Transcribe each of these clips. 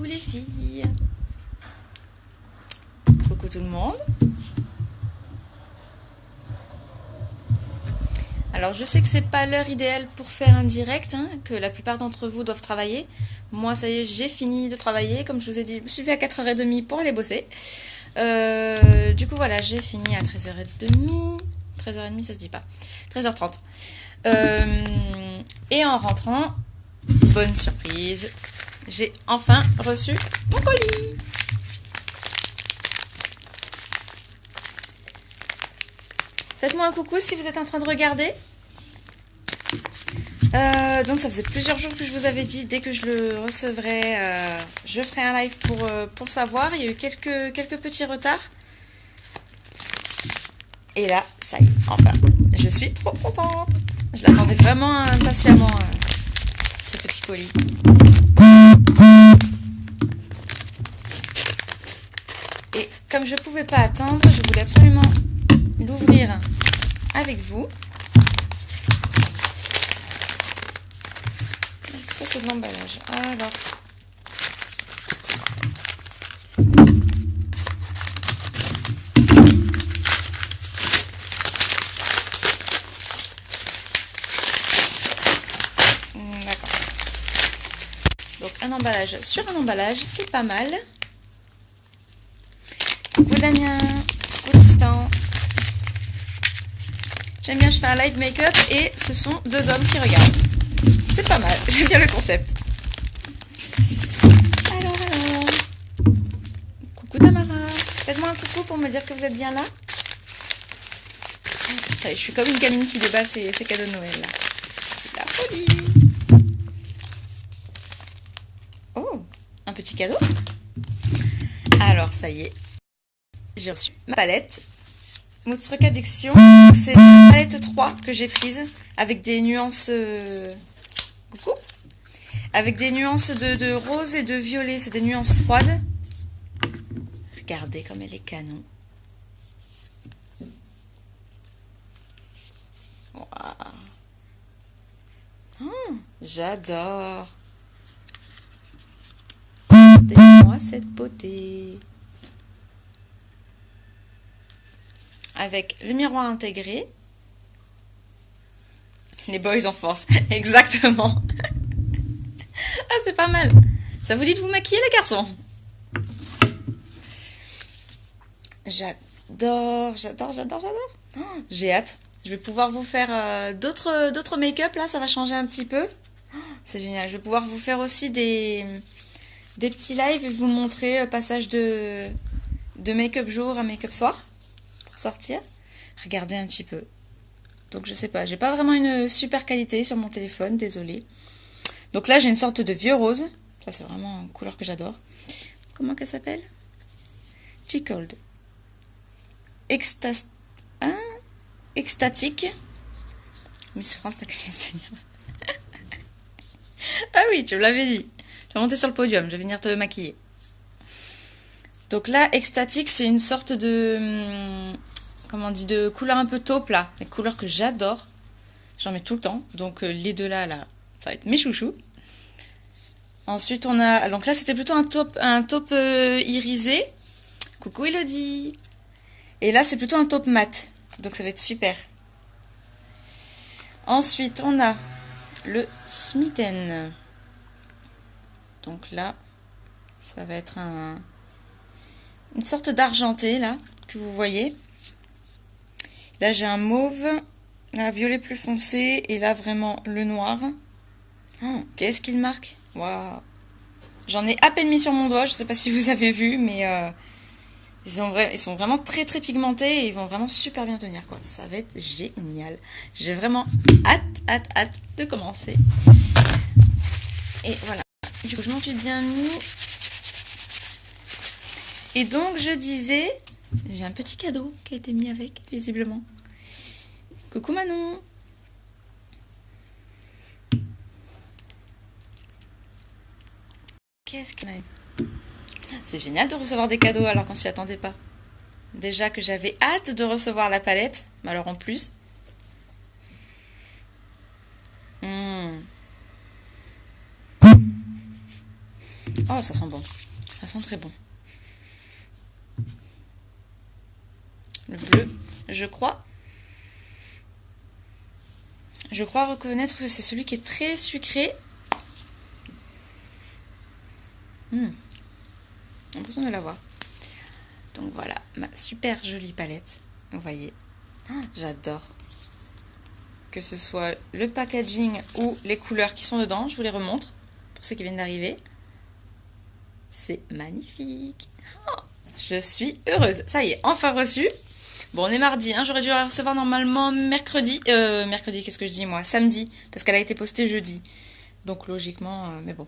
Coucou les filles. Coucou tout le monde. Alors je sais que c'est pas l'heure idéale pour faire un direct, hein, que la plupart d'entre vous doivent travailler. Moi ça y est, j'ai fini de travailler. Comme je vous ai dit, je me suis levée à 4h30 pour aller bosser. Du coup voilà, j'ai fini à 13h30. 13h30 ça se dit pas. 13h30. Et en rentrant, bonne surprise, j'ai enfin reçu mon colis. Faites-moi un coucou si vous êtes en train de regarder. Donc ça faisait plusieurs jours que je vous avais dit, dès que je le recevrai, je ferai un live pour savoir. Il y a eu quelques petits retards. Et là, ça y est, enfin, je suis trop contente. Je l'attendais vraiment impatiemment, ce petit colis. Et comme je ne pouvais pas attendre, je voulais absolument l'ouvrir avec vous. Ça, c'est de l'emballage. Alors... un emballage sur un emballage, c'est pas mal. Coucou Damien, coucou Tristan. J'aime bien, je fais un live make-up et ce sont deux hommes qui regardent. C'est pas mal, j'aime bien le concept. Alors. Coucou Tamara. Faites-moi un coucou pour me dire que vous êtes bien là. Je suis comme une gamine qui déballe ses cadeaux de Noël là. C'est la folie. Oh, un petit cadeau. Alors, ça y est. J'ai reçu ma palette. Moodsruck Addiction. C'est la palette 3 que j'ai prise. Avec des nuances... Coucou. Avec des nuances de rose et de violet. C'est des nuances froides. Regardez comme elle est canon. Wow. Oh, j'adore. Regardez-moi cette beauté. Avec le miroir intégré. Les boys en force. Exactement. Ah, c'est pas mal. Ça vous dit de vous maquiller, les garçons? J'adore. Oh, j'ai hâte. Je vais pouvoir vous faire d'autres make-up. Là, ça va changer un petit peu. Oh, c'est génial. Je vais pouvoir vous faire aussi des petits lives et vous montrer passage de make-up jour à make-up soir pour sortir. Regardez un petit peu. Donc je sais pas, j'ai pas vraiment une super qualité sur mon téléphone, désolée. Donc là j'ai une sorte de vieux rose. Ça c'est vraiment une couleur que j'adore. Comment qu'elle s'appelle? Tickled. Extatique. Miss France t'as qu'à Seigneur. Ah oui, tu me l'avais dit. Je vais monter sur le podium, je vais venir te maquiller. Donc là, extatique, c'est une sorte de... comment on dit, de couleur un peu taupe là. Des couleurs que j'adore. J'en mets tout le temps. Donc les deux là, ça va être mes chouchous. Ensuite, on a... Donc là, c'était plutôt un taupe irisé. Coucou Elodie. Et là, c'est plutôt un taupe mat. Donc ça va être super. Ensuite, on a le Smitten. Donc là, ça va être une sorte d'argenté, là, que vous voyez. Là, j'ai un mauve, un violet plus foncé, et là, vraiment, le noir. Oh, qu'est-ce qu'il marque? Waouh! J'en ai à peine mis sur mon doigt, je ne sais pas si vous avez vu, mais ils sont vraiment très, très pigmentés, et ils vont vraiment super bien tenir, quoi. Ça va être génial. J'ai vraiment hâte de commencer. Et voilà. Du coup, je m'en suis bien mis. Et donc, je disais... J'ai un petit cadeau qui a été mis avec, visiblement. Coucou Manon. Qu'est-ce qu'il m'a mis? C'est génial de recevoir des cadeaux alors qu'on s'y attendait pas. Déjà que j'avais hâte de recevoir la palette. Mais alors en plus... Oh, ça sent bon. Ça sent très bon. Le bleu, je crois reconnaître que c'est celui qui est très sucré. J'ai l'impression de l'avoir. Donc voilà, ma super jolie palette. Vous voyez, j'adore. Que ce soit le packaging ou les couleurs qui sont dedans, je vous les remontre pour ceux qui viennent d'arriver. C'est magnifique. Je suis heureuse. Ça y est, enfin reçu. Bon, on est mardi, hein, j'aurais dû la recevoir normalement mercredi. Mercredi, qu'est-ce que je dis moi? Samedi, parce qu'elle a été postée jeudi. Donc logiquement, mais bon.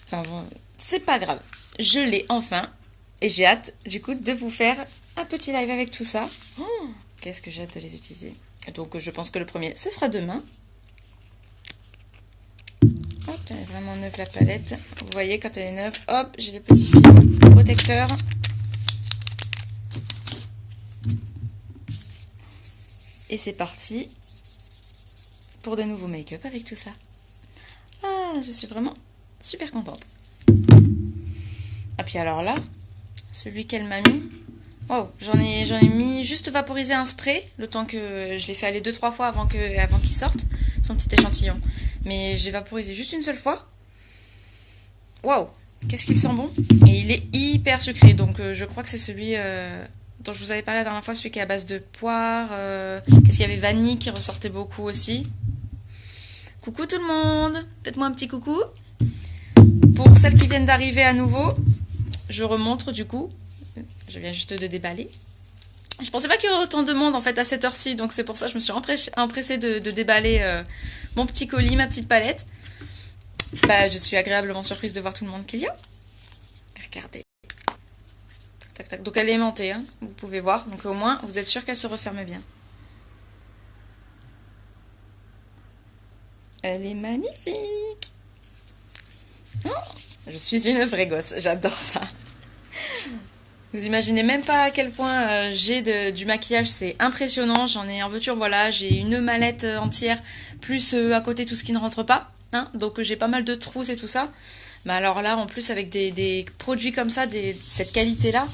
Enfin bon, c'est pas grave. Je l'ai enfin. Et j'ai hâte, du coup, de vous faire un petit live avec tout ça. Oh, qu'est-ce que j'ai hâte de les utiliser. Donc je pense que le premier, ce sera demain. Hop, elle est vraiment neuve la palette. Vous voyez, quand elle est neuve, hop, j'ai le petit film protecteur. Et c'est parti pour de nouveaux make-up avec tout ça. Ah, je suis vraiment super contente. Ah, puis alors là, celui qu'elle m'a mis, wow, j'en ai mis juste vaporisé un spray, le temps que je l'ai fait aller 2-3 fois avant qu'il sorte, son petit échantillon. Mais j'ai vaporisé juste une seule fois. Waouh, qu'est-ce qu'il sent bon. Et il est hyper sucré, donc je crois que c'est celui dont je vous avais parlé la dernière fois, celui qui est à base de poire. Qu'est-ce qu'il y avait, vanille qui ressortait beaucoup aussi. Coucou tout le monde, faites-moi un petit coucou. Pour celles qui viennent d'arriver à nouveau, je remontre du coup. Je viens juste de déballer. Je pensais pas qu'il y aurait autant de monde en fait à cette heure-ci, donc c'est pour ça que je me suis empressée de déballer mon petit colis, ma petite palette. Bah, je suis agréablement surprise de voir tout le monde qu'il y a. Regardez. Tac, tac. Donc elle est aimantée, hein, vous pouvez voir. Donc au moins, vous êtes sûr qu'elle se referme bien. Elle est magnifique. Oh, je suis une vraie gosse, j'adore ça. Vous imaginez même pas à quel point j'ai du maquillage, c'est impressionnant. J'en ai en voiture, voilà, j'ai une mallette entière, plus à côté tout ce qui ne rentre pas. Hein, donc j'ai pas mal de trousses et tout ça. Mais alors là, en plus avec des produits comme ça, cette qualité-là,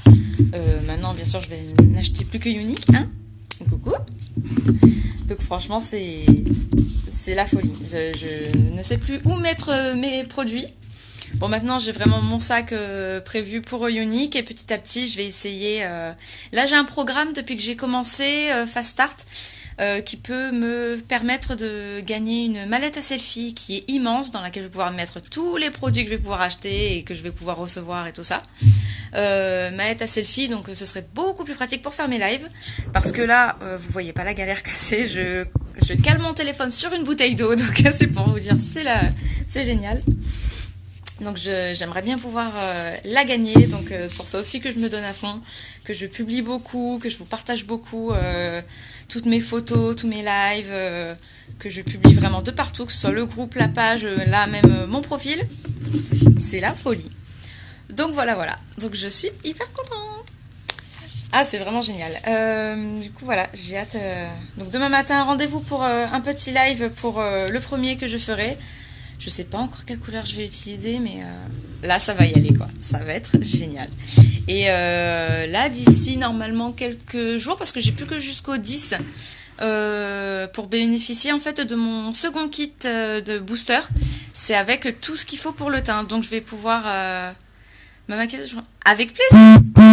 maintenant bien sûr je vais n'acheter plus que Unique. Hein, coucou. Donc franchement c'est la folie. Je ne sais plus où mettre mes produits. Bon, maintenant j'ai vraiment mon sac prévu pour Unique et petit à petit je vais essayer. Là j'ai un programme depuis que j'ai commencé Fast Start qui peut me permettre de gagner une mallette à selfie qui est immense, dans laquelle je vais pouvoir mettre tous les produits que je vais pouvoir acheter et que je vais pouvoir recevoir et tout ça. Mallette à selfie, donc ce serait beaucoup plus pratique pour faire mes lives, parce que là vous voyez pas la galère que c'est. Je cale mon téléphone sur une bouteille d'eau, donc c'est pour vous dire, c'est génial. Donc j'aimerais bien pouvoir la gagner, donc c'est pour ça aussi que je me donne à fond, que je publie beaucoup, que je vous partage beaucoup toutes mes photos, tous mes lives, que je publie vraiment de partout, que ce soit le groupe, la page, là même mon profil. C'est la folie. Donc voilà, donc je suis hyper contente. Ah, c'est vraiment génial. Du coup voilà, j'ai hâte. Donc demain matin, rendez-vous pour un petit live pour le premier que je ferai. Je sais pas encore quelle couleur je vais utiliser, mais là ça va y aller quoi. Ça va être génial. Et là d'ici normalement quelques jours, parce que j'ai plus que jusqu'au 10 pour bénéficier en fait de mon second kit de booster. C'est avec tout ce qu'il faut pour le teint. Donc je vais pouvoir me maquiller avec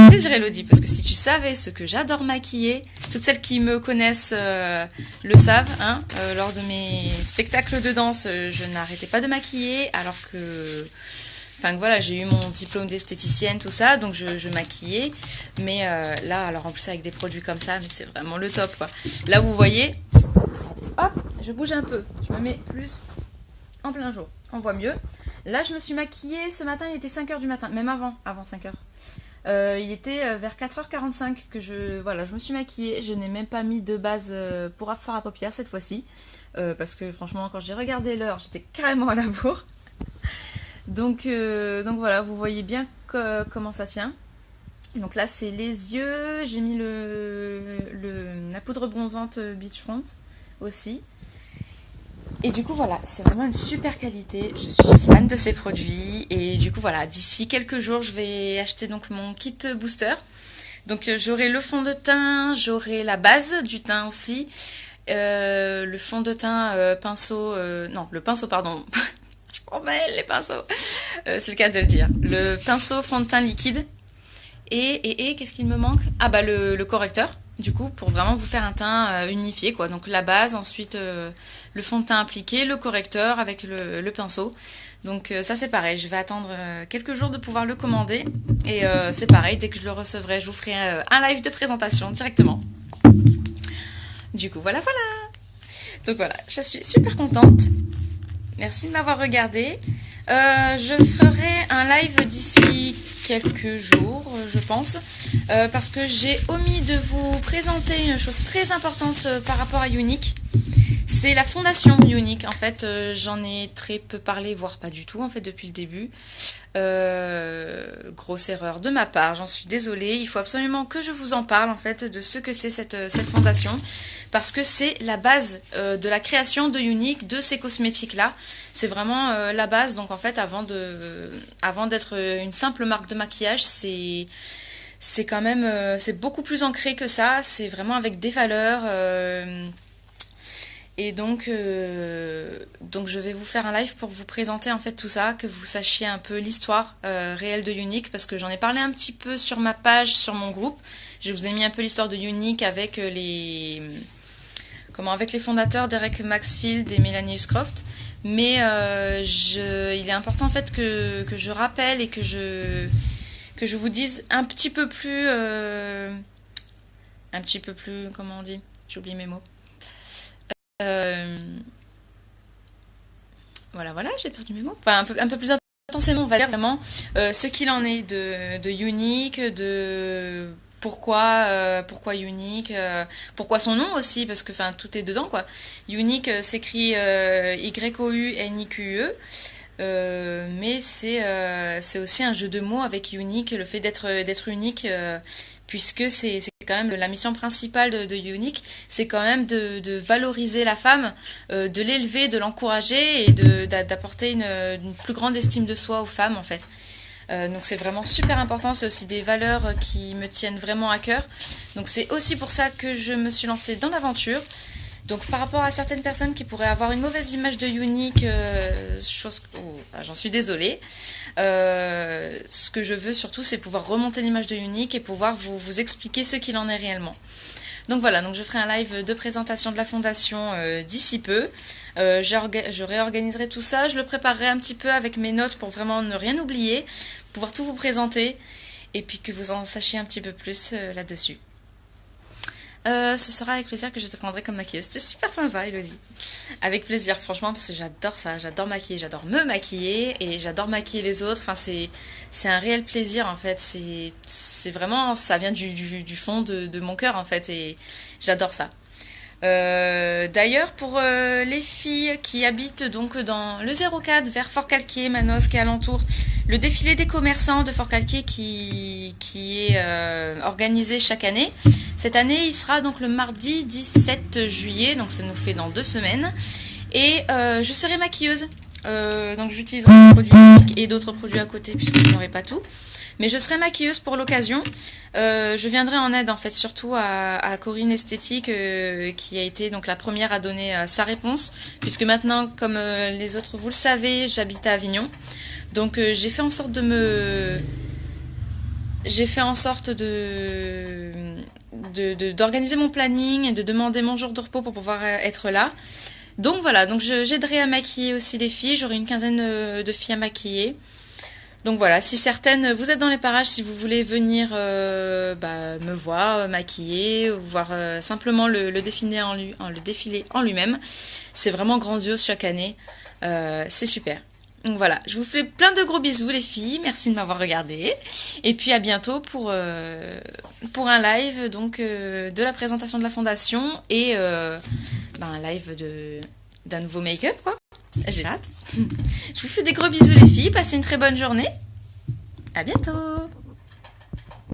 plaisir Elodie, parce que si tu savais ce que j'adore maquiller, toutes celles qui me connaissent le savent, hein, lors de mes spectacles de danse, je n'arrêtais pas de maquiller, alors que, enfin voilà, j'ai eu mon diplôme d'esthéticienne, tout ça, donc je maquillais, mais là, alors en plus avec des produits comme ça, mais c'est vraiment le top quoi. Là vous voyez, hop, je bouge un peu, je me mets plus en plein jour, on voit mieux. Là, je me suis maquillée, ce matin, il était 5h du matin, même avant 5h. Il était vers 4h45 que je me suis maquillée. Je n'ai même pas mis de base pour fard à paupières cette fois-ci. Parce que franchement, quand j'ai regardé l'heure, j'étais carrément à la bourre. Donc voilà, vous voyez bien comment ça tient. Donc là, c'est les yeux. J'ai mis la poudre bronzante Beachfront aussi. Et du coup voilà, c'est vraiment une super qualité, je suis fan de ces produits et du coup voilà, d'ici quelques jours je vais acheter donc mon kit booster. Donc j'aurai le fond de teint, j'aurai la base du teint aussi, le fond de teint pinceau, non le pinceau pardon, je m'en mêle les pinceaux, c'est le cas de le dire, le pinceau fond de teint liquide et qu'est-ce qu'il me manque? Ah bah le correcteur. Du coup, pour vraiment vous faire un teint unifié, quoi. Donc la base, ensuite le fond de teint appliqué, le correcteur avec le pinceau. Donc ça c'est pareil, je vais attendre quelques jours de pouvoir le commander. Et c'est pareil, dès que je le recevrai, je vous ferai un live de présentation directement. Du coup, voilà, voilà. Donc voilà, je suis super contente. Merci de m'avoir regardé. Je ferai un live d'ici quelques jours, je pense, parce que j'ai omis de vous présenter une chose très importante par rapport à Younique. C'est la fondation Younique. En fait, j'en ai très peu parlé, voire pas du tout, en fait, depuis le début. Grosse erreur de ma part, j'en suis désolée. Il faut absolument que je vous en parle, en fait, de ce que c'est cette fondation, parce que c'est la base de la création de Younique, de ces cosmétiques-là. C'est vraiment la base. Donc, en fait, avant d'être une simple marque de maquillage, c'est quand même, c'est beaucoup plus ancré que ça. C'est vraiment avec des valeurs. Et donc je vais vous faire un live pour vous présenter en fait tout ça, que vous sachiez un peu l'histoire réelle de Younique, parce que j'en ai parlé un petit peu sur ma page, sur mon groupe. Je vous ai mis un peu l'histoire de Younique avec les fondateurs Derek Maxfield et Melanie Uscroft. Mais il est important en fait que je rappelle et que je vous dise un petit peu plus, comment on dit? J'oublie mes mots. Voilà, j'ai perdu mes mots. Enfin, un peu plus intensément, on va dire vraiment ce qu'il en est de Younique, de pourquoi Younique, pourquoi son nom aussi, parce que enfin tout est dedans quoi. Younique s'écrit YOUNIQUE. Mais c'est aussi un jeu de mots avec Younique, le fait d'être unique, puisque c'est quand même la mission principale de Younique, c'est quand même de valoriser la femme, de l'élever, de l'encourager et d'apporter une plus grande estime de soi aux femmes en fait. Donc c'est vraiment super important, c'est aussi des valeurs qui me tiennent vraiment à cœur. Donc c'est aussi pour ça que je me suis lancée dans l'aventure. Donc par rapport à certaines personnes qui pourraient avoir une mauvaise image de Younique, j'en suis désolée. Ce que je veux surtout, c'est pouvoir remonter l'image de Younique et pouvoir vous expliquer ce qu'il en est réellement. Donc voilà, donc je ferai un live de présentation de la fondation d'ici peu. Je réorganiserai tout ça, je le préparerai un petit peu avec mes notes pour vraiment ne rien oublier, pouvoir tout vous présenter et puis que vous en sachiez un petit peu plus là-dessus. Ce sera avec plaisir que je te prendrai comme maquilleuse. C'est super sympa, Elodie. Avec plaisir, franchement, parce que j'adore ça. J'adore maquiller, j'adore me maquiller et j'adore maquiller les autres. Enfin, c'est un réel plaisir, en fait. C'est vraiment, ça vient du fond de mon cœur, en fait. Et j'adore ça. D'ailleurs, pour les filles qui habitent donc dans le 04 vers Fort-Calquier, Manos, qui est alentour, le défilé des commerçants de Fort-Calquier qui est organisé chaque année. Cette année, il sera donc le mardi 17 juillet, donc ça nous fait dans 2 semaines. Et je serai maquilleuse, donc j'utiliserai des produits et d'autres produits à côté puisque je n'aurai pas tout. Mais je serai maquilleuse pour l'occasion. Je viendrai en aide en fait surtout à Corinne Esthétique qui a été donc la première à donner sa réponse. Puisque maintenant, comme les autres vous le savez, j'habite à Avignon. Donc j'ai fait en sorte d'organiser mon planning et de demander mon jour de repos pour pouvoir être là. Donc voilà, donc j'aiderai à maquiller aussi les filles. J'aurai une quinzaine de filles à maquiller. Donc voilà, si certaines, vous êtes dans les parages, si vous voulez venir me voir, maquiller, ou voir simplement le défilé en lui-même, c'est vraiment grandiose chaque année, c'est super. Donc voilà, je vous fais plein de gros bisous les filles, merci de m'avoir regardé, et puis à bientôt pour un live donc, de la présentation de la fondation, et un live d'un nouveau make-up quoi. J'ai hâte. Je vous fais des gros bisous les filles, passez une très bonne journée. À bientôt.